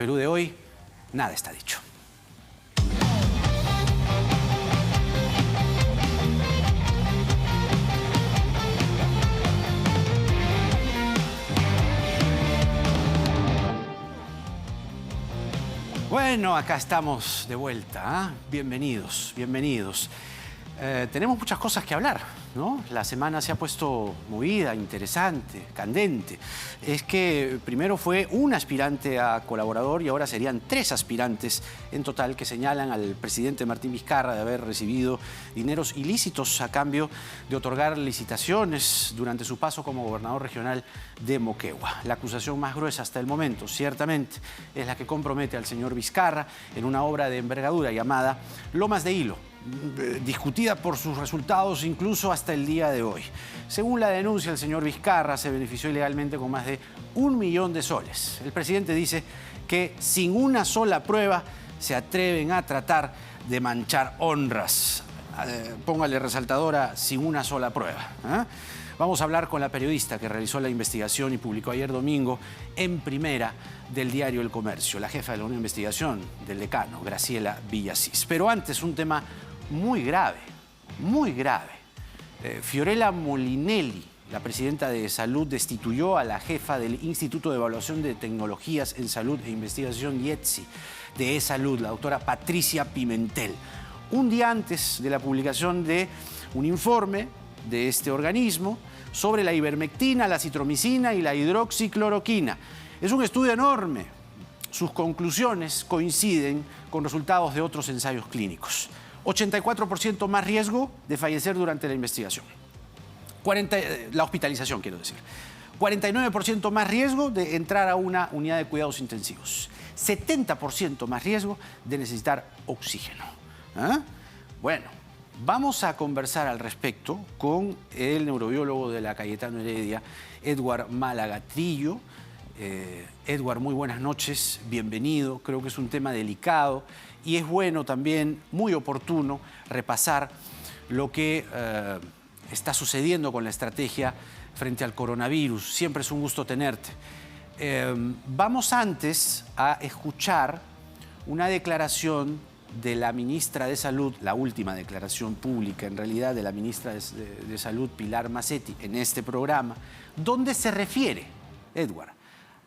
Perú de hoy, nada está dicho. Bueno, acá estamos de vuelta, ¿eh? Bienvenidos, bienvenidos. Tenemos muchas cosas que hablar, ¿no? La semana se ha puesto movida, interesante, candente. Es que primero fue un aspirante a colaborador y ahora serían 3 aspirantes en total que señalan al presidente Martín Vizcarra de haber recibido dineros ilícitos a cambio de otorgar licitaciones durante su paso como gobernador regional de Moquegua. La acusación más gruesa hasta el momento, ciertamente, es la que compromete al señor Vizcarra en una obra de envergadura llamada Lomas de Hilo, discutida por sus resultados incluso hasta el día de hoy. Según la denuncia, el señor Vizcarra se benefició ilegalmente con más de 1 millón de soles. El presidente dice que sin una sola prueba se atreven a tratar de manchar honras. Póngale resaltadora, sin una sola prueba, ¿eh? Vamos a hablar con la periodista que realizó la investigación y publicó ayer domingo en primera del diario El Comercio, la jefa de la unidad de investigación del decano, Graciela Villasís. Pero antes, un tema muy grave, muy grave. Fiorella Molinelli, la presidenta de Salud, destituyó a la jefa del Instituto de Evaluación de Tecnologías en Salud e Investigación, IETSI, de eSalud, la doctora Patricia Pimentel, un día antes de la publicación de un informe de este organismo sobre la ivermectina, la citromicina y la hidroxicloroquina. Es un estudio enorme. Sus conclusiones coinciden con resultados de otros ensayos clínicos. 84% más riesgo de fallecer durante la investigación. La hospitalización, quiero decir. 49% más riesgo de entrar a una unidad de cuidados intensivos. 70% más riesgo de necesitar oxígeno. ¿Eh? Bueno, vamos a conversar al respecto con el neurobiólogo de la Cayetano Heredia, Edward Málaga Trillo. Edward, muy buenas noches, bienvenido. Creo que es un tema delicado y es bueno también, muy oportuno, repasar lo que está sucediendo con la estrategia frente al coronavirus. Siempre es un gusto tenerte. Vamos antes a escuchar una declaración de la ministra de Salud, la última declaración pública en realidad de la ministra de Salud, Pilar Massetti, en este programa, donde se refiere, Edward,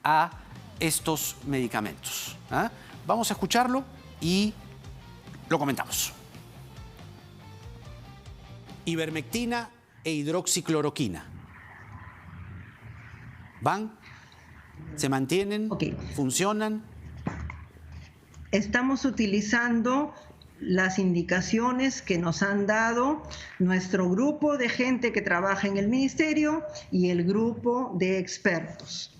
a estos medicamentos. ¿Ah? Vamos a escucharlo y lo comentamos. Ivermectina e hidroxicloroquina. ¿Van? ¿Se mantienen? Okay. ¿Funcionan? Estamos utilizando las indicaciones que nos han dado nuestro grupo de gente que trabaja en el ministerio y el grupo de expertos.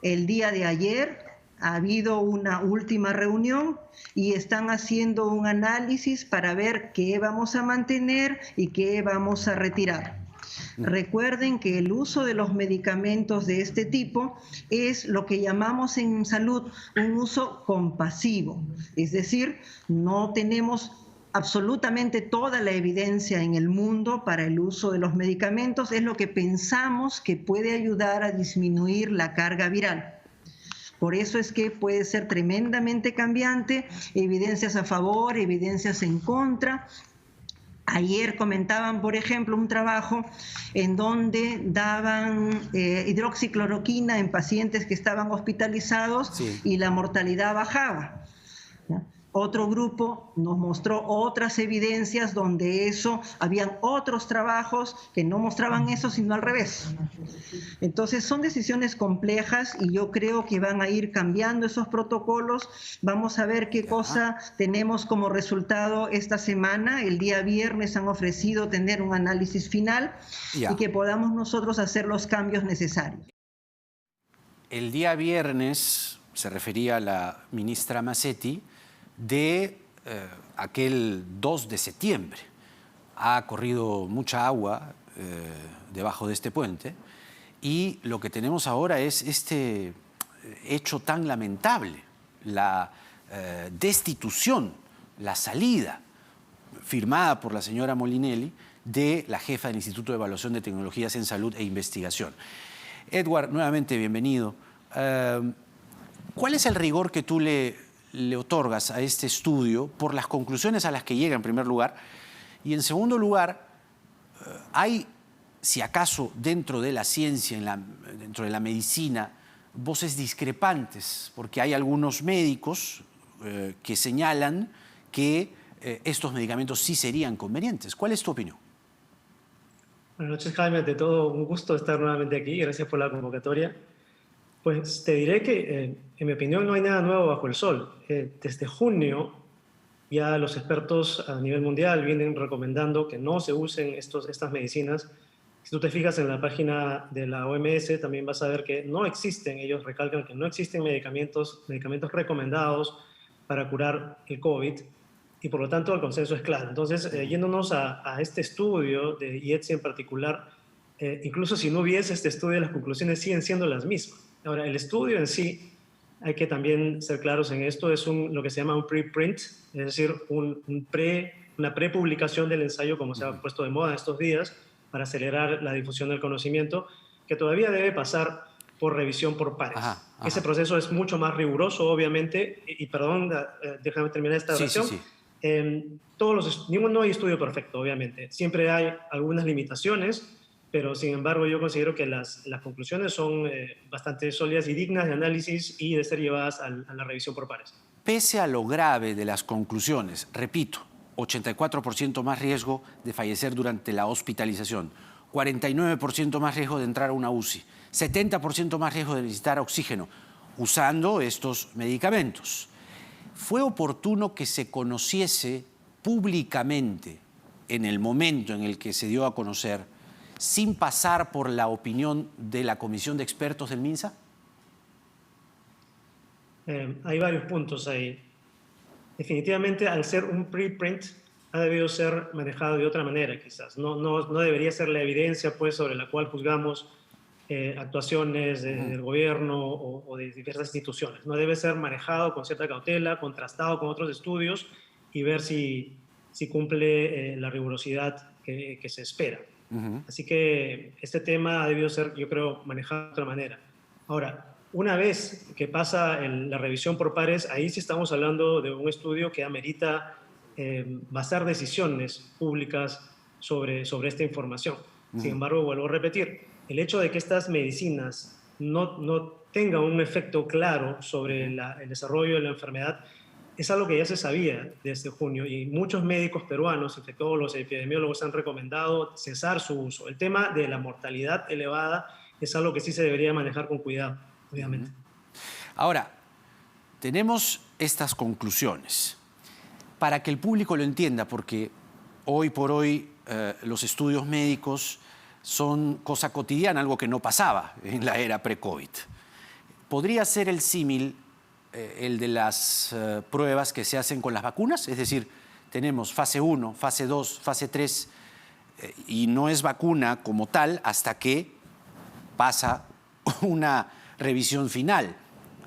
El día de ayer ha habido una última reunión y están haciendo un análisis para ver qué vamos a mantener y qué vamos a retirar. Recuerden que el uso de los medicamentos de este tipo es lo que llamamos en salud un uso compasivo, es decir, no tenemos absolutamente toda la evidencia en el mundo para el uso de los medicamentos, es lo que pensamos que puede ayudar a disminuir la carga viral. Por eso es que puede ser tremendamente cambiante, evidencias a favor, evidencias en contra. Ayer comentaban, por ejemplo, un trabajo en donde daban hidroxicloroquina en pacientes que estaban hospitalizados, sí, y la mortalidad bajaba, ¿no? Otro grupo nos mostró otras evidencias donde habían otros trabajos que no mostraban eso, sino al revés. Entonces son decisiones complejas y yo creo que van a ir cambiando esos protocolos. Vamos a ver qué cosa tenemos como resultado esta semana. El día viernes han ofrecido tener un análisis final y que podamos nosotros hacer los cambios necesarios. El día viernes, se refería a la ministra Massetti, de aquel 2 de septiembre. Ha corrido mucha agua debajo de este puente y lo que tenemos ahora es este hecho tan lamentable, la destitución, la salida firmada por la señora Molinelli de la jefa del Instituto de Evaluación de Tecnologías en Salud e Investigación. Edward, nuevamente bienvenido. ¿Cuál es el rigor que tú le otorgas a este estudio por las conclusiones a las que llega en primer lugar? Y en segundo lugar, ¿hay, si acaso, dentro de la ciencia, dentro de la medicina, voces discrepantes? Porque hay algunos médicos que señalan que estos medicamentos sí serían convenientes. ¿Cuál es tu opinión? Buenas noches, Jaime. Ante todo, un gusto estar nuevamente aquí. Gracias por la convocatoria. Pues te diré que, en mi opinión, no hay nada nuevo bajo el sol. Desde junio, ya los expertos a nivel mundial vienen recomendando que no se usen estas medicinas. Si tú te fijas en la página de la OMS, también vas a ver que no existen, ellos recalcan que no existen medicamentos recomendados para curar el COVID, y por lo tanto el consenso es claro. Entonces, yéndonos a este estudio de IETSI en particular, incluso si no hubiese este estudio, las conclusiones siguen siendo las mismas. Ahora, el estudio en sí, hay que también ser claros en esto, es lo que se llama un preprint, es decir, una prepublicación del ensayo, como se ha puesto de moda estos días, para acelerar la difusión del conocimiento, que todavía debe pasar por revisión por pares. Ajá. Ese proceso es mucho más riguroso, obviamente, y perdón, déjame terminar esta oración. Sí. No hay estudio perfecto, obviamente. Siempre hay algunas limitaciones, pero sin embargo yo considero que las conclusiones son bastante sólidas y dignas de análisis y de ser llevadas a la revisión por pares. Pese a lo grave de las conclusiones, repito, 84% más riesgo de fallecer durante la hospitalización, 49% más riesgo de entrar a una UCI, 70% más riesgo de necesitar oxígeno usando estos medicamentos. ¿Fue oportuno que se conociese públicamente en el momento en el que se dio a conocer, sin pasar por la opinión de la comisión de expertos del MINSA? Hay varios puntos ahí. Definitivamente, al ser un preprint, ha debido ser manejado de otra manera, quizás. No debería ser la evidencia, pues, sobre la cual juzgamos actuaciones del gobierno o de diversas instituciones. No debe ser manejado con cierta cautela, contrastado con otros estudios y ver si cumple la rigurosidad que se espera. Así que este tema ha debido ser, yo creo, manejado de otra manera. Ahora, una vez que pasa la revisión por pares, ahí sí estamos hablando de un estudio que amerita basar decisiones públicas sobre esta información. Sin embargo, vuelvo a repetir, el hecho de que estas medicinas no tengan un efecto claro sobre el desarrollo de la enfermedad es algo que ya se sabía desde junio, y muchos médicos peruanos, infectólogos, epidemiólogos han recomendado cesar su uso. El tema de la mortalidad elevada es algo que sí se debería manejar con cuidado, obviamente. Ahora, tenemos estas conclusiones. Para que el público lo entienda, porque hoy por hoy los estudios médicos son cosa cotidiana, algo que no pasaba en la era pre-COVID. ¿Podría ser el símil el de las pruebas que se hacen con las vacunas? Es decir, tenemos fase 1, fase 2, fase 3, y no es vacuna como tal hasta que pasa una revisión final.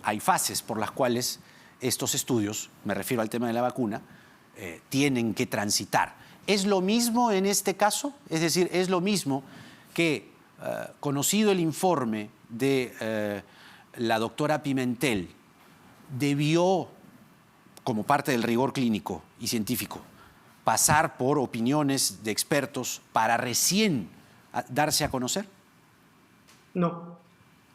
Hay fases por las cuales estos estudios, me refiero al tema de la vacuna, tienen que transitar. ¿Es lo mismo en este caso? Es decir, ¿es lo mismo que, conocido el informe de la doctora Pimentel, debió, como parte del rigor clínico y científico, pasar por opiniones de expertos para recién darse a conocer? No.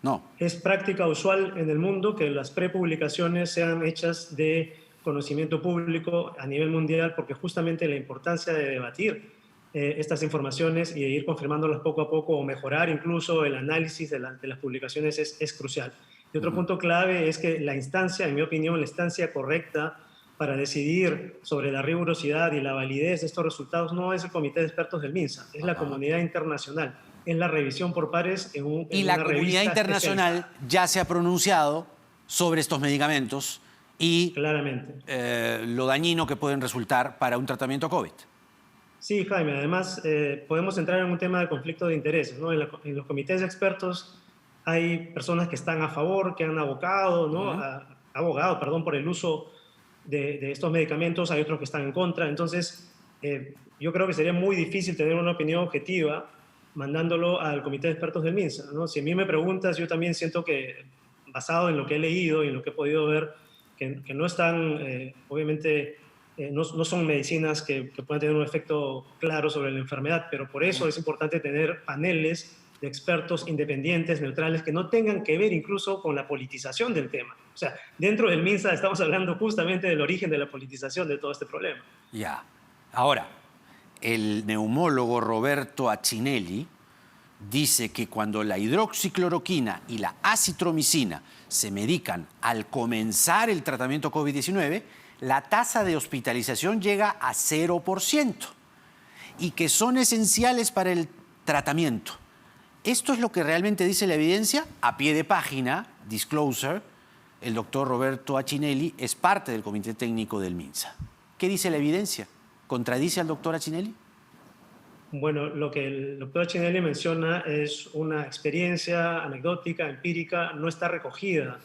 No. Es práctica usual en el mundo que las prepublicaciones sean hechas de conocimiento público a nivel mundial, porque justamente la importancia de debatir estas informaciones y de ir confirmándolas poco a poco o mejorar incluso el análisis de las publicaciones es crucial. Y otro punto clave es que la instancia, en mi opinión, la instancia correcta para decidir sobre la rigurosidad y la validez de estos resultados no es el comité de expertos del MINSA, es la comunidad internacional, es la revisión por pares en una y la comunidad internacional ya se ha pronunciado sobre estos medicamentos y claramente lo dañino que pueden resultar para un tratamiento COVID. Sí, Jaime, además podemos entrar en un tema de conflicto de intereses, ¿no? En los comités de expertos hay personas que están a favor, que han abogado, ¿no? Abogado, perdón, por el uso de estos medicamentos, hay otros que están en contra. Entonces, yo creo que sería muy difícil tener una opinión objetiva mandándolo al comité de expertos del MINSA, ¿no? Si a mí me preguntas, yo también siento que basado en lo que he leído y en lo que he podido ver, que no están, obviamente, no son medicinas que puedan tener un efecto claro sobre la enfermedad, pero por eso es importante tener paneles de expertos independientes, neutrales, que no tengan que ver incluso con la politización del tema. O sea, dentro del MINSA estamos hablando justamente del origen de la politización de todo este problema. Ya. Ahora, el neumólogo Roberto Accinelli dice que cuando la hidroxicloroquina y la acitromicina se medican al comenzar el tratamiento COVID-19, la tasa de hospitalización llega a 0% y que son esenciales para el tratamiento. ¿Esto es lo que realmente dice la evidencia? A pie de página, disclosure, el doctor Roberto Accinelli es parte del comité técnico del MINSA. ¿Qué dice la evidencia? ¿Contradice al doctor Accinelli? Bueno, lo que el doctor Accinelli menciona es una experiencia anecdótica, empírica, no está recogida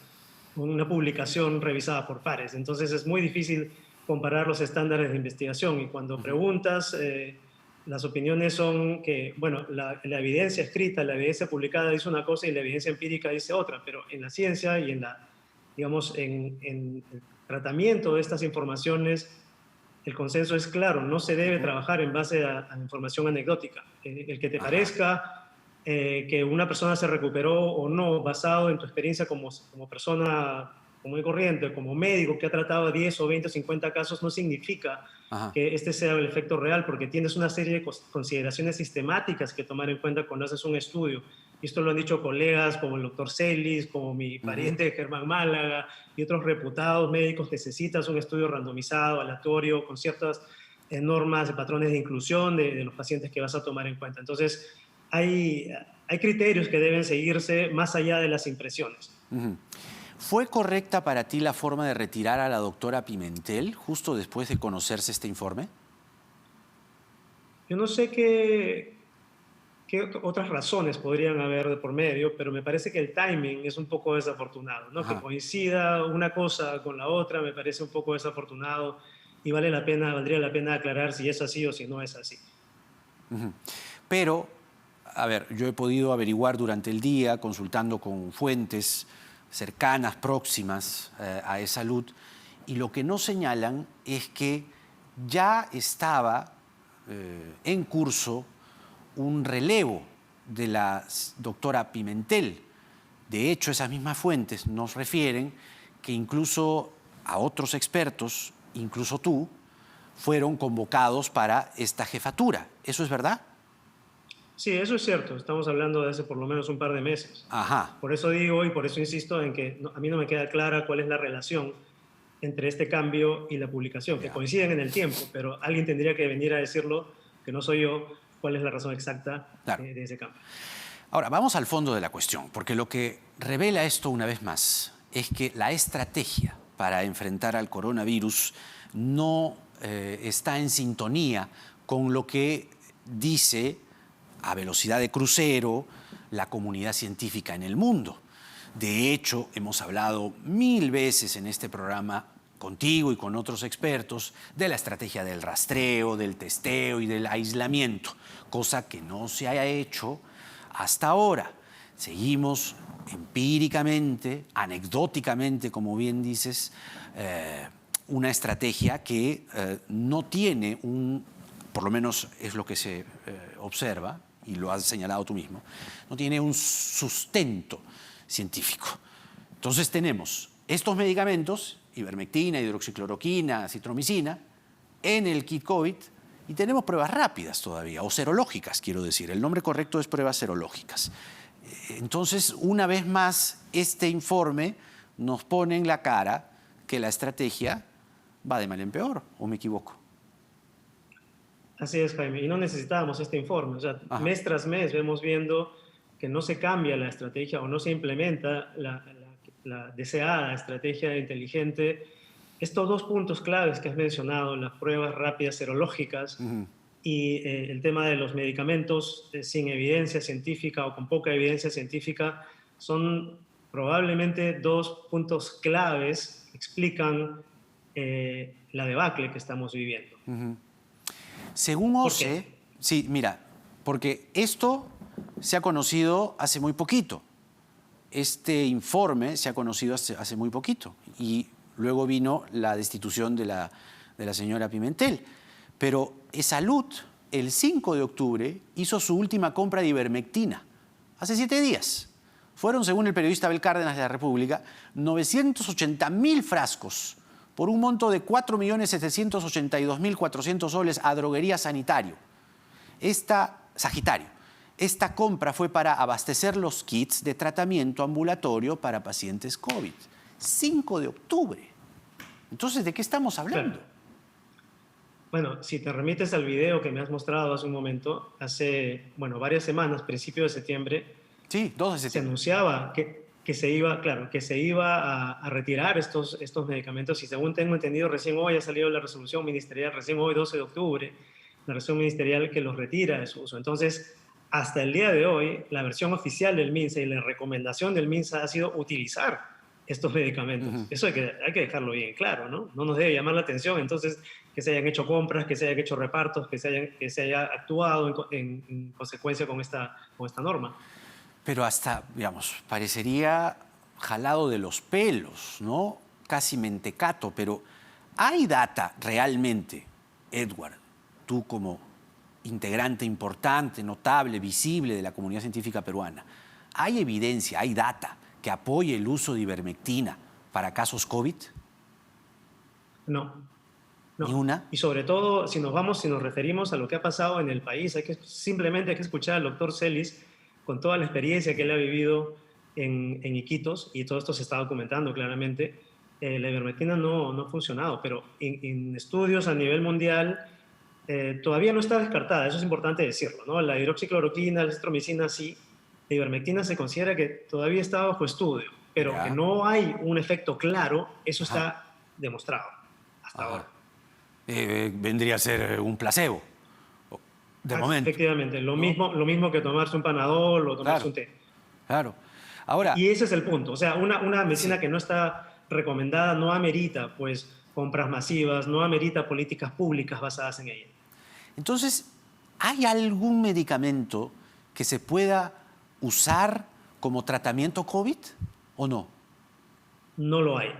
en una publicación revisada por pares. Entonces es muy difícil comparar los estándares de investigación y cuando preguntas, las opiniones son que, bueno, la evidencia escrita, la evidencia publicada dice una cosa y la evidencia empírica dice otra, pero en la ciencia y digamos, en el tratamiento de estas informaciones, el consenso es claro, no se debe trabajar en base a información anecdótica. El que te parezca que una persona se recuperó o no, basado en tu experiencia como persona común y corriente, como médico que ha tratado 10 o 20 o 50 casos, no significa que este sea el efecto real, porque tienes una serie de consideraciones sistemáticas que tomar en cuenta cuando haces un estudio. Y esto lo han dicho colegas como el doctor Celis, como mi pariente Germán Málaga y otros reputados médicos, que necesitas un estudio randomizado, aleatorio, con ciertas normas, patrones de inclusión de los pacientes que vas a tomar en cuenta. Entonces, hay criterios que deben seguirse más allá de las impresiones. ¿Fue correcta para ti la forma de retirar a la doctora Pimentel justo después de conocerse este informe? Yo no sé qué otras razones podrían haber de por medio, pero me parece que el timing es un poco desafortunado, ¿no? Que coincida una cosa con la otra me parece un poco desafortunado y valdría la pena aclarar si es así o si no es así. Pero, a ver, yo he podido averiguar durante el día, consultando con fuentes cercanas, próximas a E-Salud, y lo que no señalan es que ya estaba en curso un relevo de la doctora Pimentel. De hecho, esas mismas fuentes nos refieren que incluso a otros expertos, incluso tú, fueron convocados para esta jefatura. ¿Eso es verdad? Sí, eso es cierto. Estamos hablando de hace por lo menos un par de meses. Por eso digo y por eso insisto en que a mí no me queda clara cuál es la relación entre este cambio y la publicación, que coinciden en el tiempo, pero alguien tendría que venir a decirlo, que no soy yo, cuál es la razón exacta de ese cambio. Ahora, vamos al fondo de la cuestión, porque lo que revela esto una vez más es que la estrategia para enfrentar al coronavirus no está en sintonía con lo que dice a velocidad de crucero la comunidad científica en el mundo. De hecho, hemos hablado 1000 veces en este programa contigo y con otros expertos de la estrategia del rastreo, del testeo y del aislamiento, cosa que no se haya hecho hasta ahora. Seguimos empíricamente, anecdóticamente, como bien dices, una estrategia que no tiene por lo menos es lo que se observa, y lo has señalado tú mismo, no tiene un sustento científico. Entonces tenemos estos medicamentos, ivermectina, hidroxicloroquina, acitromicina, en el kit COVID, y tenemos pruebas rápidas todavía, o serológicas, quiero decir. El nombre correcto es pruebas serológicas. Entonces, una vez más, este informe nos pone en la cara que la estrategia va de mal en peor, ¿o me equivoco? Así es, Jaime, y no necesitábamos este informe. O sea, mes tras mes vemos viendo que no se cambia la estrategia o no se implementa la deseada estrategia inteligente. Estos dos puntos claves que has mencionado, las pruebas rápidas serológicas y el tema de los medicamentos sin evidencia científica o con poca evidencia científica, son probablemente dos puntos claves que explican la debacle que estamos viviendo. Según OCE, sí, mira, porque esto se ha conocido hace muy poquito. este informe se ha conocido hace muy poquito y luego vino la destitución de la señora Pimentel. Pero Salud, el 5 de octubre, hizo su última compra de ivermectina, hace 7 días. Fueron, según el periodista Abel Cárdenas de La República, 980.000 frascos por un monto de 4.782.400 soles a Droguería Sagitario. Esta compra fue para abastecer los kits de tratamiento ambulatorio para pacientes COVID. 5 de octubre. Entonces, ¿de qué estamos hablando? Claro. Bueno, si te remites al video que me has mostrado hace un momento, hace, varias semanas, principio de septiembre, sí, 2 de se septiembre. anunciaba que se iba a retirar estos medicamentos y según tengo entendido, recién hoy ha salido la resolución ministerial, recién hoy, 12 de octubre, la resolución ministerial que los retira de su uso. Entonces, hasta el día de hoy, la versión oficial del MINSA y la recomendación del MINSA ha sido utilizar estos medicamentos. Eso hay que dejarlo bien claro, ¿no? No nos debe llamar la atención, entonces, que se hayan hecho compras, que se hayan hecho repartos, que se haya actuado en consecuencia con esta norma. Pero hasta, digamos, parecería jalado de los pelos, ¿no? Casi mentecato, pero ¿hay data realmente, Edward, tú como integrante importante, notable, visible de la comunidad científica peruana, ¿hay evidencia, hay data que apoye el uso de ivermectina para casos COVID? No. ¿Ni una? Y sobre todo, si nos referimos a lo que ha pasado en el país, simplemente hay que escuchar al doctor Celis con toda la experiencia que él ha vivido en Iquitos, y todo esto se está documentando claramente. La ivermectina no ha funcionado, pero en estudios a nivel mundial todavía no está descartada, eso es importante decirlo, ¿no? La hidroxicloroquina, la azitromicina sí, la ivermectina se considera que todavía está bajo estudio, pero que no hay un efecto claro, eso está demostrado hasta ahora. Vendría a ser un placebo, de momento. Efectivamente, lo mismo que tomarse un Panadol o tomarse un té. Claro. Ahora, y ese es el punto, o sea, una medicina que no está recomendada no amerita, pues, compras masivas, no amerita políticas públicas basadas en ella. Entonces, ¿hay algún medicamento que se pueda usar como tratamiento COVID o no? No lo hay.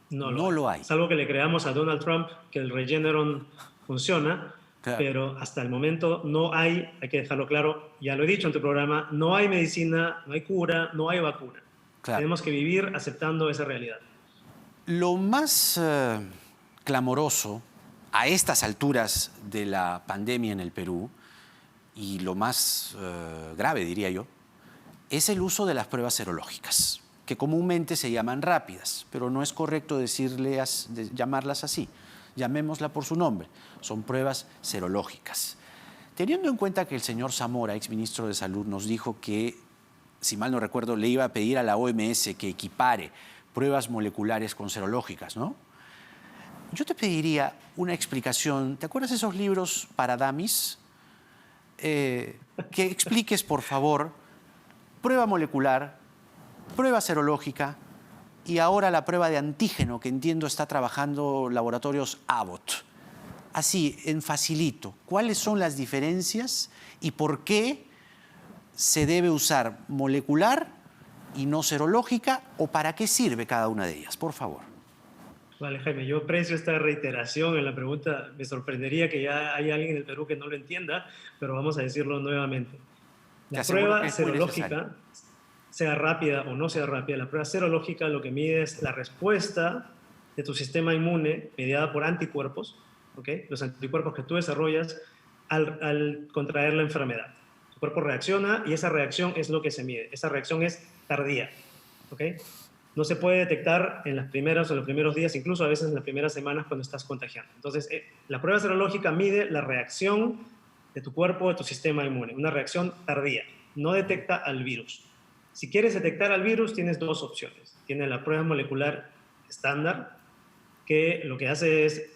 No lo hay. Salvo que le creamos a Donald Trump que el Regeneron funciona, claro. Pero hasta el momento no hay que dejarlo claro, ya lo he dicho en tu programa, no hay medicina, no hay cura, no hay vacuna. Claro. Tenemos que vivir aceptando esa realidad. Lo más clamoroso a estas alturas de la pandemia en el Perú, y lo más grave, diría yo, es el uso de las pruebas serológicas, que comúnmente se llaman rápidas, pero no es correcto llamarlas así. Llamémosla por su nombre, son pruebas serológicas. Teniendo en cuenta que el señor Zamora, exministro de Salud, nos dijo que, si mal no recuerdo, le iba a pedir a la OMS que equipare pruebas moleculares con serológicas, ¿no? Yo te pediría una explicación. ¿Te acuerdas de esos libros para dummies? Que expliques, por favor, prueba molecular, prueba serológica y ahora la prueba de antígeno, que entiendo está trabajando laboratorios Abbott. Así, en facilito, ¿cuáles son las diferencias y por qué se debe usar molecular y no serológica, o para qué sirve cada una de ellas? Por favor. Vale, Jaime, yo aprecio esta reiteración en la pregunta. Me sorprendería que ya haya alguien en el Perú que no lo entienda, pero vamos a decirlo nuevamente. La prueba serológica, sea rápida o no sea rápida, la prueba serológica lo que mide es la respuesta de tu sistema inmune mediada por anticuerpos, ¿okay? Los anticuerpos que tú desarrollas al contraer la enfermedad. Tu cuerpo reacciona y esa reacción es lo que se mide. Esa reacción es tardía, ¿okay? No se puede detectar en las primeras o en los primeros días, incluso a veces en las primeras semanas cuando estás contagiando. Entonces, la prueba serológica mide la reacción de tu cuerpo, de tu sistema inmune, una reacción tardía, no detecta al virus. Si quieres detectar al virus, tienes dos opciones. Tienes la prueba molecular estándar, que lo que hace es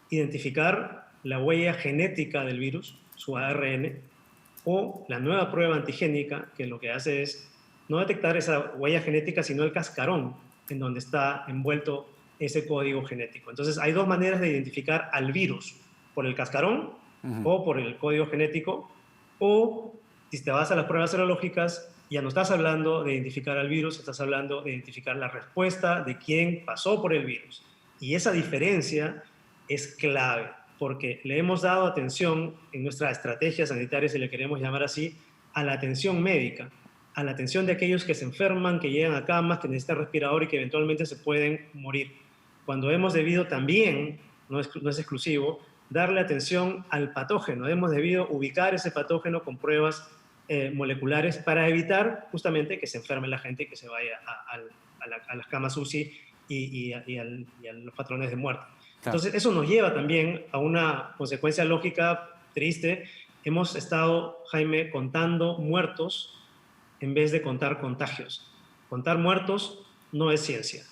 identificar la huella genética del virus, su ARN, o la nueva prueba antigénica, que lo que hace es no detectar esa huella genética, sino el cascarón en donde está envuelto ese código genético. Entonces, hay dos maneras de identificar al virus, por el cascarón o por el código genético, o si te vas a las pruebas serológicas, ya no estás hablando de identificar al virus, estás hablando de identificar la respuesta de quién pasó por el virus. Y esa diferencia es clave, porque le hemos dado atención en nuestra estrategia sanitaria, si le queremos llamar así, a la atención médica, a la atención de aquellos que se enferman, que llegan a camas, que necesitan respirador y que eventualmente se pueden morir. Cuando hemos debido también, no es exclusivo, darle atención al patógeno. Hemos debido ubicar ese patógeno con pruebas moleculares para evitar justamente que se enferme la gente y que se vaya a las camas UCI y a los patrones de muerte. Claro. Entonces, eso nos lleva también a una consecuencia lógica triste. Hemos estado, Jaime, contando muertos en vez de contar contagios. Contar muertos no es ciencia.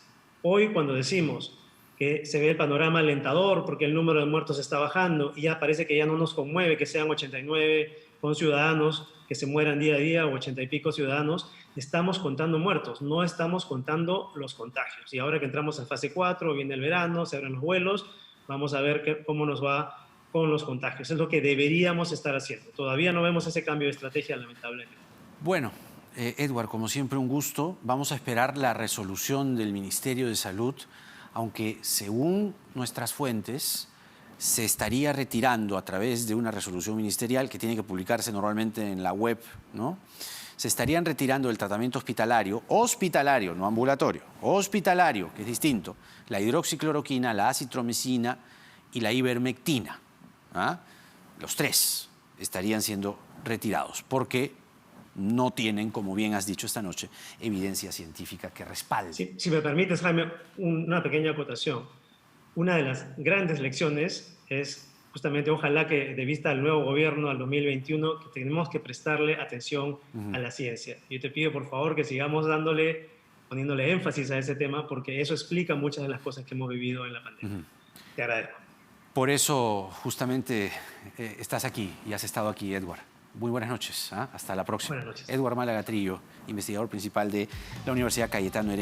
Hoy, cuando decimos que se ve el panorama alentador porque el número de muertos está bajando y ya parece que ya no nos conmueve que sean 89 conciudadanos que se mueran día a día o 80 y pico ciudadanos, estamos contando muertos, no estamos contando los contagios. Y ahora que entramos en fase 4, viene el verano, se abren los vuelos, vamos a ver cómo nos va con los contagios. Es lo que deberíamos estar haciendo. Todavía no vemos ese cambio de estrategia, lamentablemente. Bueno, Edward, como siempre, un gusto. Vamos a esperar la resolución del Ministerio de Salud, aunque según nuestras fuentes se estaría retirando a través de una resolución ministerial que tiene que publicarse normalmente en la web, ¿no? Se estarían retirando del tratamiento hospitalario, no ambulatorio, hospitalario, que es distinto, la hidroxicloroquina, la acitromicina y la ivermectina. ¿Ah? Los tres estarían siendo retirados porque no tienen, como bien has dicho esta noche, evidencia científica que respalde. Sí, si me permites, Jaime, una pequeña acotación. Una de las grandes lecciones es justamente, ojalá que de vista al nuevo gobierno, al 2021, que tenemos que prestarle atención a la ciencia. Yo te pido, por favor, que sigamos poniéndole énfasis a ese tema, porque eso explica muchas de las cosas que hemos vivido en la pandemia. Te agradezco. Por eso, justamente, estás aquí y has estado aquí, Edward. Muy buenas noches. Hasta la próxima. Buenas noches. Edward Málaga Trillo, investigador principal de la Universidad Cayetano Heredia.